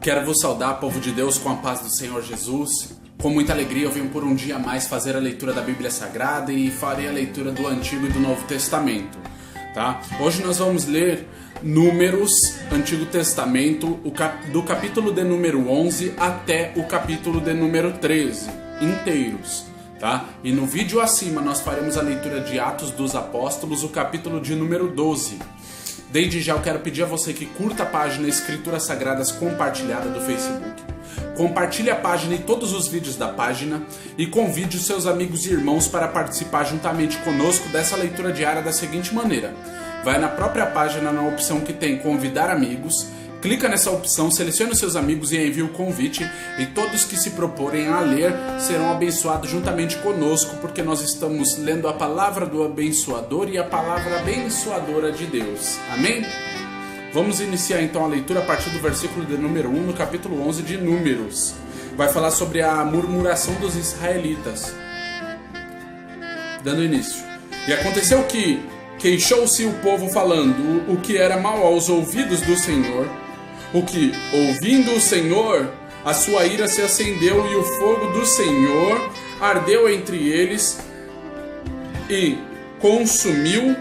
Quero vos saudar, povo de Deus, com a paz do Senhor Jesus. Com muita alegria eu venho por um dia a mais fazer a leitura da Bíblia Sagrada e farei a leitura do Antigo e do Novo Testamento, tá? Hoje nós vamos ler Números, Antigo Testamento, do capítulo de número 11 até o capítulo de número 13, inteiros, tá? E no vídeo acima nós faremos a leitura de Atos dos Apóstolos, o capítulo de número 12. Desde já eu quero pedir a você que curta a página Escrituras Sagradas Compartilhada do Facebook. Compartilhe a página e todos os vídeos da página e convide os seus amigos e irmãos para participar juntamente conosco dessa leitura diária da seguinte maneira. Vai na própria página na opção que tem convidar amigos, clica nessa opção, selecione os seus amigos e envie o convite, e todos que se proporem a ler serão abençoados juntamente conosco, porque nós estamos lendo a palavra do abençoador e a palavra abençoadora de Deus. Amém? Vamos iniciar então a leitura a partir do versículo de número 1 no capítulo 11 de Números. Vai falar sobre a murmuração dos israelitas. Dando início. E aconteceu que queixou-se o povo falando o que era mal aos ouvidos do Senhor, o que, ouvindo o Senhor, a sua ira se acendeu e o fogo do Senhor ardeu entre eles e consumiu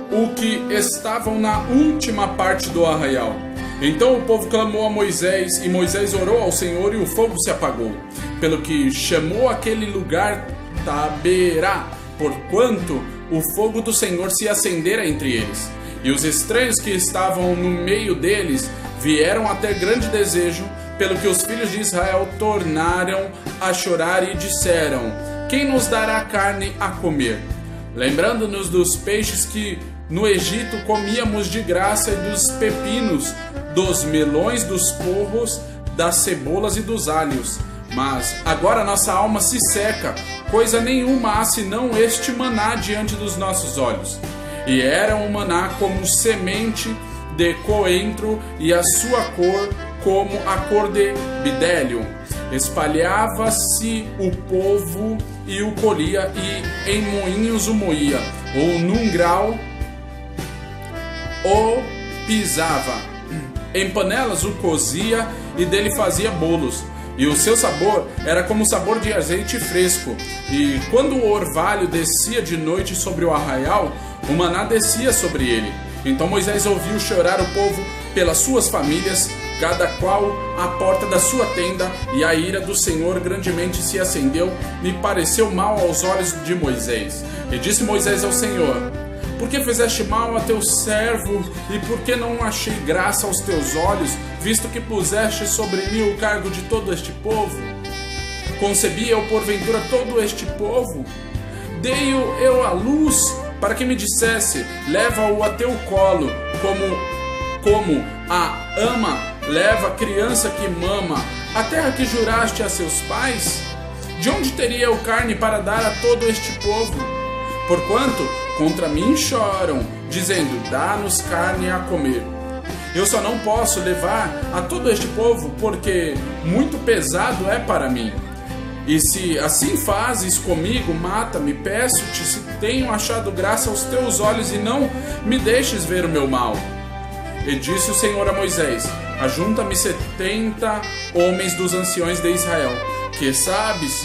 o que estavam na última parte do arraial. Então o povo clamou a Moisés, e Moisés orou ao Senhor, e o fogo se apagou, pelo que chamou aquele lugar Taberá, porquanto o fogo do Senhor se acendera entre eles. E os estranhos que estavam no meio deles vieram a ter grande desejo, pelo que os filhos de Israel tornaram a chorar e disseram: quem nos dará carne a comer? Lembrando-nos dos peixes que no Egito comíamos de graça, e dos pepinos, dos melões, dos porros, das cebolas e dos alhos. Mas agora nossa alma se seca, coisa nenhuma há senão este maná diante dos nossos olhos. E era um maná como semente de coentro, e a sua cor como a cor de bidélio. Espalhava-se o povo e o colhia, e em moinhos o moía, ou num grau o pisava. Em panelas o cozia, e dele fazia bolos. E o seu sabor era como o sabor de azeite fresco. E quando o orvalho descia de noite sobre o arraial, o maná descia sobre ele. Então Moisés ouviu chorar o povo pelas suas famílias, cada qual à porta da sua tenda, e a ira do Senhor grandemente se acendeu, e pareceu mal aos olhos de Moisés. E disse Moisés ao Senhor: por que fizeste mal a teu servo, e por que não achei graça aos teus olhos, visto que puseste sobre mim o cargo de todo este povo? Concebi eu porventura todo este povo? Dei-o eu à luz, para que me dissesse: leva-o a teu colo, como a ama leva a criança que mama, a terra que juraste a seus pais? De onde teria eu carne para dar a todo este povo? Porquanto contra mim choram, dizendo: dá-nos carne a comer. Eu só não posso levar a todo este povo, porque muito pesado é para mim. E se assim fazes comigo, mata-me, peço-te, se tenho achado graça aos teus olhos, e não me deixes ver o meu mal. E disse o Senhor a Moisés: ajunta-me 70 homens dos anciões de Israel, que sabes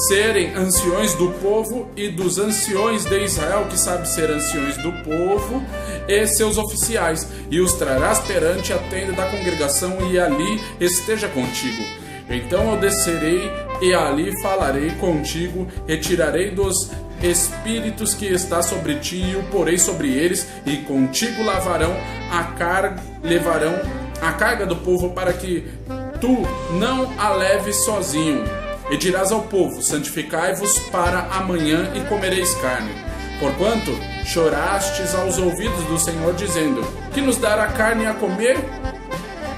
serem anciões do povo, e dos anciões de Israel, que sabe ser anciões do povo, e seus oficiais, e os trarás perante a tenda da congregação, e ali esteja contigo. Então eu descerei, e ali falarei contigo, retirarei dos espíritos que está sobre ti, e o porei sobre eles, e contigo levarão a carga do povo, para que tu não a leves sozinho. E dirás ao povo: santificai-vos para amanhã, e comereis carne. Porquanto chorastes aos ouvidos do Senhor, dizendo: que nos dará carne a comer?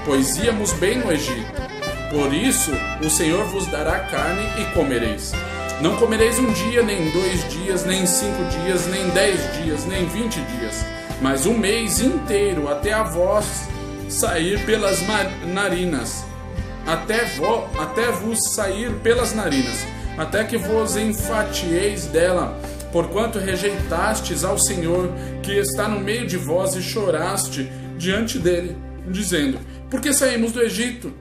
Pois íamos bem no Egito. Por isso o Senhor vos dará carne, e comereis. Não comereis um dia, nem 2 dias, nem 5 dias, nem 10 dias, nem 20 dias, mas um mês inteiro, até a voz sair pelas narinas. Até vos sair pelas narinas, até que vos enfatieis dela, porquanto rejeitastes ao Senhor, que está no meio de vós, e choraste diante dele, dizendo: por que saímos do Egito?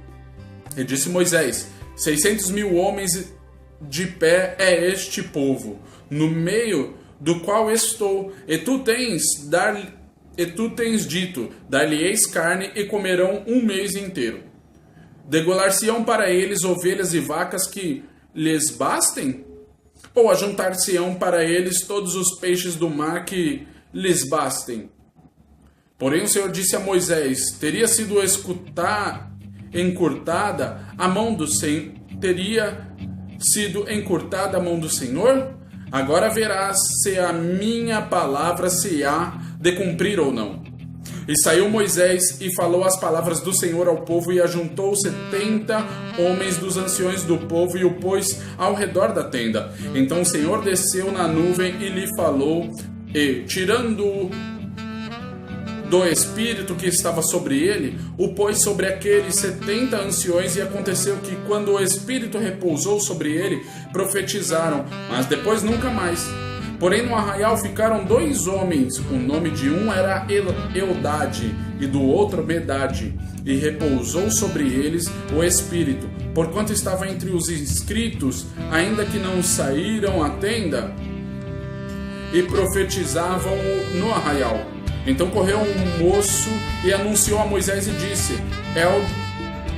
E disse Moisés: 600.000 homens de pé é este povo, no meio do qual estou, e tu tens dito: dar-lhe-eis carne e comerão um mês inteiro. Degolar-se-ão para eles ovelhas e vacas que lhes bastem? Ou ajuntar-se-ão para eles todos os peixes do mar que lhes bastem? Porém o Senhor disse a Moisés: teria sido encurtada a mão do Senhor? Agora verás se a minha palavra se há de cumprir ou não. E saiu Moisés e falou as palavras do Senhor ao povo, e ajuntou 70 homens dos anciões do povo e o pôs ao redor da tenda. Então o Senhor desceu na nuvem e lhe falou, e, tirando-o do Espírito que estava sobre ele, o pôs sobre aqueles 70 anciões, e aconteceu que, quando o Espírito repousou sobre ele, profetizaram, mas depois nunca mais. Porém no arraial ficaram 2 homens, o nome de um era Eldade e do outro Medade, e repousou sobre eles o Espírito, porquanto estava entre os inscritos, ainda que não saíram à tenda, e profetizavam no arraial. Então correu um moço e anunciou a Moisés e disse: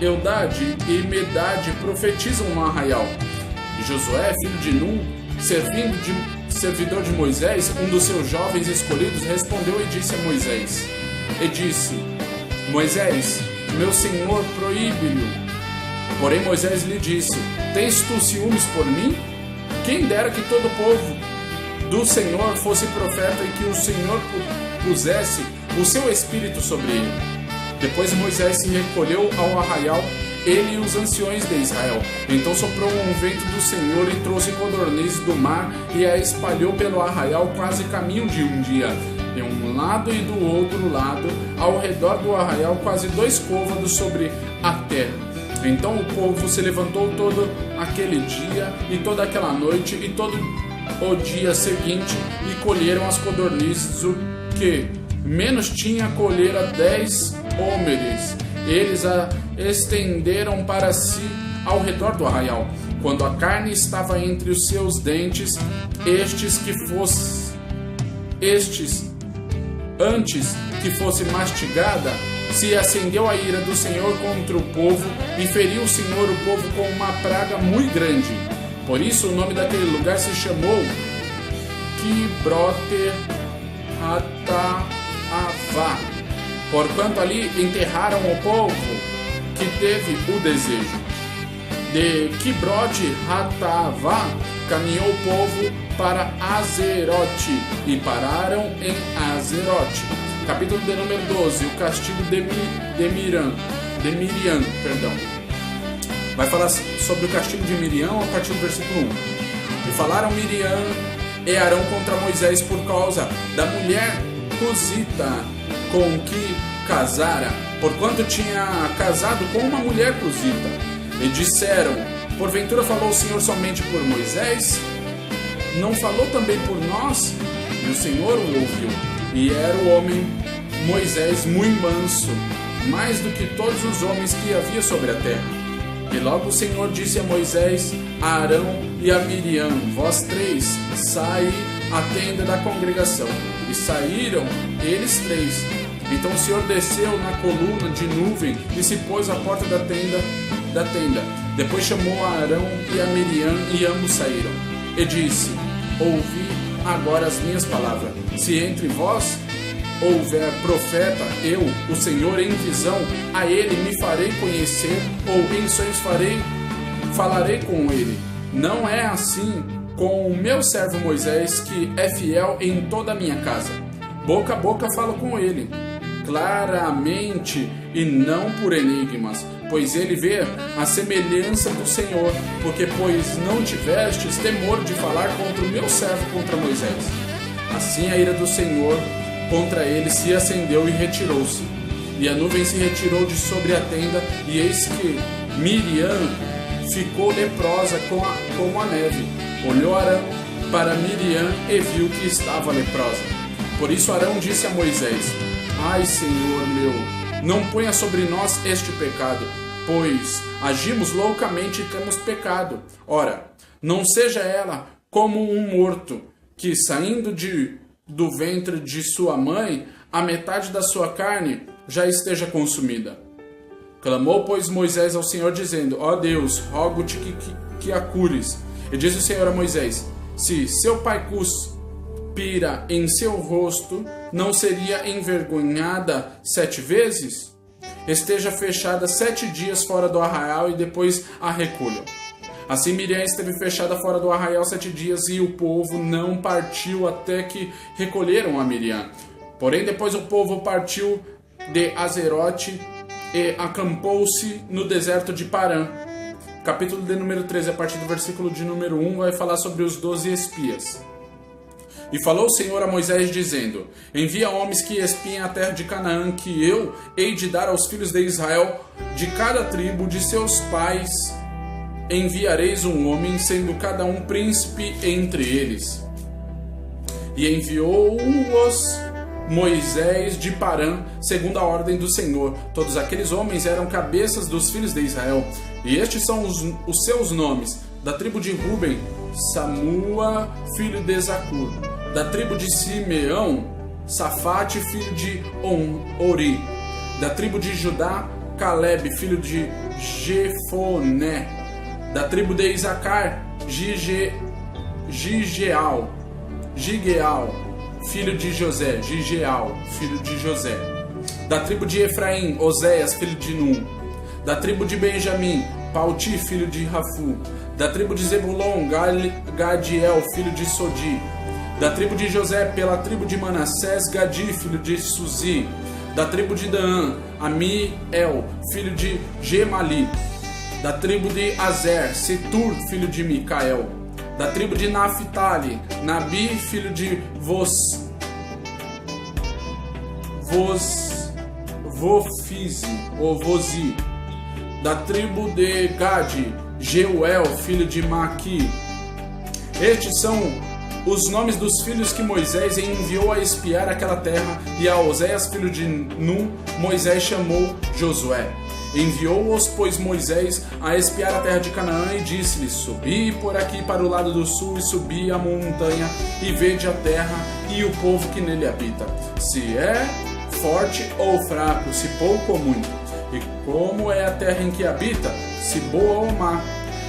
Eldade e Medade profetizam no arraial. E Josué, filho de Nun, servidor de Moisés, um dos seus jovens escolhidos, respondeu e disse a Moisés: Moisés, meu senhor proíbe-lhe. Porém Moisés lhe disse: tens tu ciúmes por mim? Quem dera que todo o povo do Senhor fosse profeta e que o Senhor pusesse o seu espírito sobre ele. Depois Moisés se recolheu ao arraial, ele e os anciões de Israel. Então soprou um vento do Senhor e trouxe codornizes do mar e a espalhou pelo arraial quase caminho de um dia, de um lado e do outro lado, ao redor do arraial, quase 2 côvados sobre a terra. Então o povo se levantou todo aquele dia e toda aquela noite e todo o dia seguinte e colheram as codornizes, o que menos tinha colhera 10 homeres. Eles a estenderam para si ao redor do arraial. Quando a carne estava entre os seus dentes, antes que fosse mastigada, se acendeu a ira do Senhor contra o povo, e feriu o Senhor o povo com uma praga muito grande. Por isso o nome daquele lugar se chamou Quibrote Hataavá, porquanto ali enterraram o povo que teve o desejo. De Quibrote Hataavá caminhou o povo para Azerote, e pararam em Azerote. Capítulo de número 12, o castigo de Miriam. Vai falar sobre o castigo de Miriam a partir do versículo 1. E falaram Miriam e Arão contra Moisés por causa da mulher cusita com que casara, porquanto tinha casado com uma mulher cusita. E disseram: porventura falou o Senhor somente por Moisés? Não falou também por nós? E o Senhor o ouviu. E era o homem Moisés muito manso, mais do que todos os homens que havia sobre a terra. E logo o Senhor disse a Moisés, a Arão e a Miriam: vós 3, saí à tenda da congregação. E saíram eles 3. Então o Senhor desceu na coluna de nuvem e se pôs à porta da tenda. Depois chamou a Arão e a Miriam, e ambos saíram. E disse: ouvi agora as minhas palavras. Se entre vós houver profeta, eu, o Senhor, em visão, a ele me farei conhecer, ou em sonhos falarei com ele. Não é assim com o meu servo Moisés, que é fiel em toda a minha casa. Boca a boca falo com ele, claramente e não por enigmas, pois ele vê a semelhança do Senhor, porque pois não tivestes temor de falar contra o meu servo, contra Moisés. Assim a ira do Senhor contra ele se acendeu e retirou-se. E a nuvem se retirou de sobre a tenda, e eis que Miriam ficou leprosa como a neve. Olhou Arão para Miriam e viu que estava leprosa. Por isso Arão disse a Moisés: ai, Senhor meu, não ponha sobre nós este pecado, pois agimos loucamente e temos pecado. Ora, não seja ela como um morto, que saindo do ventre de sua mãe, a metade da sua carne já esteja consumida. Clamou, pois, Moisés ao Senhor, dizendo: Ó Deus, rogo-te que a cures. E disse o Senhor a Moisés: se seu pai cuspira em seu rosto, não seria envergonhada 7 vezes? Esteja fechada 7 dias fora do arraial e depois a recolha. Assim Miriam esteve fechada fora do arraial 7 dias e o povo não partiu até que recolheram a Miriam. Porém depois o povo partiu de Azerote e acampou-se no deserto de Parã. Capítulo de número 13, a partir do versículo de número 1, vai falar sobre os 12 espias. E falou o Senhor a Moisés, dizendo: envia homens que espiem a terra de Canaã, que eu hei de dar aos filhos de Israel. De cada tribo de seus pais enviareis um homem, sendo cada um príncipe entre eles. E enviou-os Moisés de Parã, segundo a ordem do Senhor. Todos aqueles homens eram cabeças dos filhos de Israel. E estes são os seus nomes: da tribo de Ruben, Samua, filho de Zacur; da tribo de Simeão, Safate, filho de Ori; da tribo de Judá, Caleb, filho de Jefoné; da tribo de Isacar, Gigeal, filho de José; filho de José; da tribo de Efraim, Oséias, filho de Num; da tribo de Benjamim, Palti, filho de Rafu; da tribo de Zebulon, Gadiel, filho de Sodi; da tribo de José, pela tribo de Manassés, Gadi, filho de Suzi; da tribo de Dan, Amiel, filho de Gemali; da tribo de Azer, Setur, filho de Micael; da tribo de Naphtali, Nabi, filho de Vozi; da tribo de Gade, Jeuel, filho de Maqui. Estes são os nomes dos filhos que Moisés enviou a espiar aquela terra, e a Oséias, filho de Num, Moisés chamou Josué. Enviou-os, pois, Moisés a espiar a terra de Canaã, e disse-lhes: subi por aqui para o lado do sul, e subi a montanha, e vede a terra e o povo que nele habita, se é forte ou fraco, se pouco ou muito, e como é a terra em que habita, se boa ou má,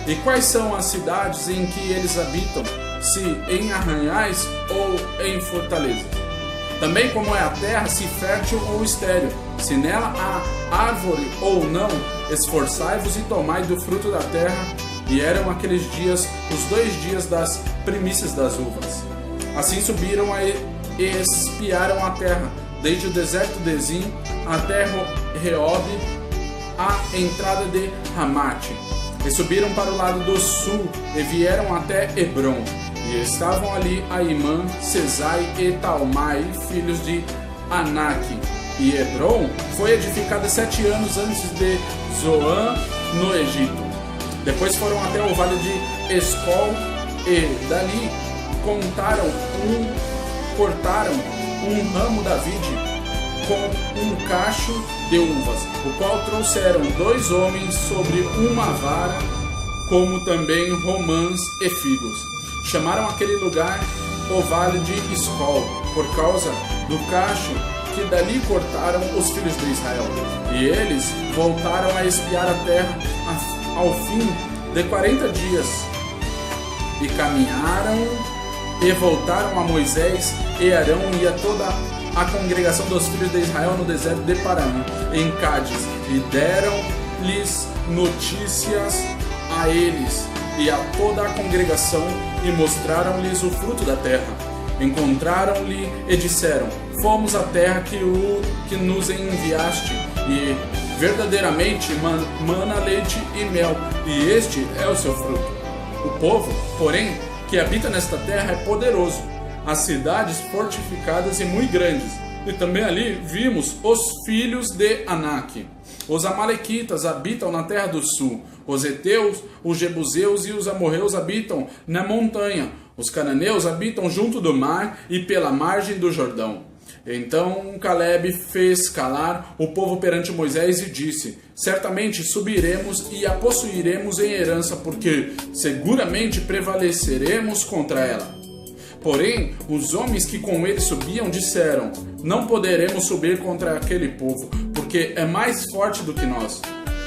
e quais são as cidades em que eles habitam, se em arraiais ou em fortalezas. Também como é a terra, se fértil ou estéril, se nela há árvore ou não. Esforçai-vos e tomai do fruto da terra. E eram aqueles dias os 2 dias das primícias das uvas. Assim subiram e espiaram a terra, desde o deserto de Zin até Reob, a entrada de Ramate. E subiram para o lado do sul e vieram até Hebron. E estavam ali Aimã, Sesai e Talmai, filhos de Anak. E Hebron foi edificada 7 anos antes de Zoan, no Egito. Depois foram até o vale de Escol e dali cortaram um ramo da vide com um cacho de uvas, o qual trouxeram 2 homens sobre uma vara, como também romãs e figos. Chamaram aquele lugar o Vale de Escol, por causa do cacho que dali cortaram os filhos de Israel. E eles voltaram a espiar a terra ao fim de 40 dias. E caminharam e voltaram a Moisés e Arão e a toda a congregação dos filhos de Israel no deserto de Parã, em Cádiz, e deram-lhes notícias a eles e a toda a congregação, e mostraram-lhes o fruto da terra. Encontraram-lhe e disseram: fomos à terra que nos enviaste, e verdadeiramente mana leite e mel, e este é o seu fruto. O povo, porém, que habita nesta terra é poderoso, as cidades fortificadas e muito grandes. E também ali vimos os filhos de Anak. Os amalequitas habitam na terra do sul. Os heteus, os jebuseus e os amorreus habitam na montanha. Os cananeus habitam junto do mar e pela margem do Jordão. Então Caleb fez calar o povo perante Moisés e disse: certamente subiremos e a possuiremos em herança, porque seguramente prevaleceremos contra ela. Porém, os homens que com ele subiam disseram: não poderemos subir contra aquele povo, porque é mais forte do que nós.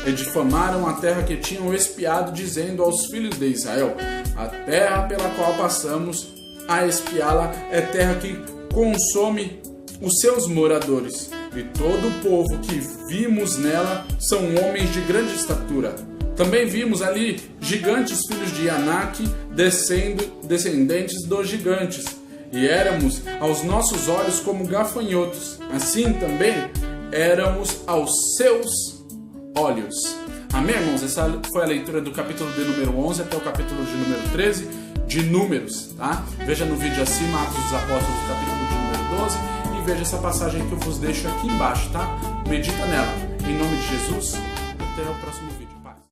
E difamaram a terra que tinham espiado, dizendo aos filhos de Israel: a terra pela qual passamos a espiá-la é terra que consome os seus moradores, e todo o povo que vimos nela são homens de grande estatura. Também vimos ali gigantes, filhos de Anak, descendentes dos gigantes, e éramos aos nossos olhos como gafanhotos, assim também éramos aos seus olhos. Amém, irmãos? Essa foi a leitura do capítulo de número 11 até o capítulo de número 13 de Números, tá? Veja no vídeo acima, Atos dos Apóstolos, capítulo de número 12, e veja essa passagem que eu vos deixo aqui embaixo, tá? Medita nela. Em nome de Jesus, até o próximo vídeo.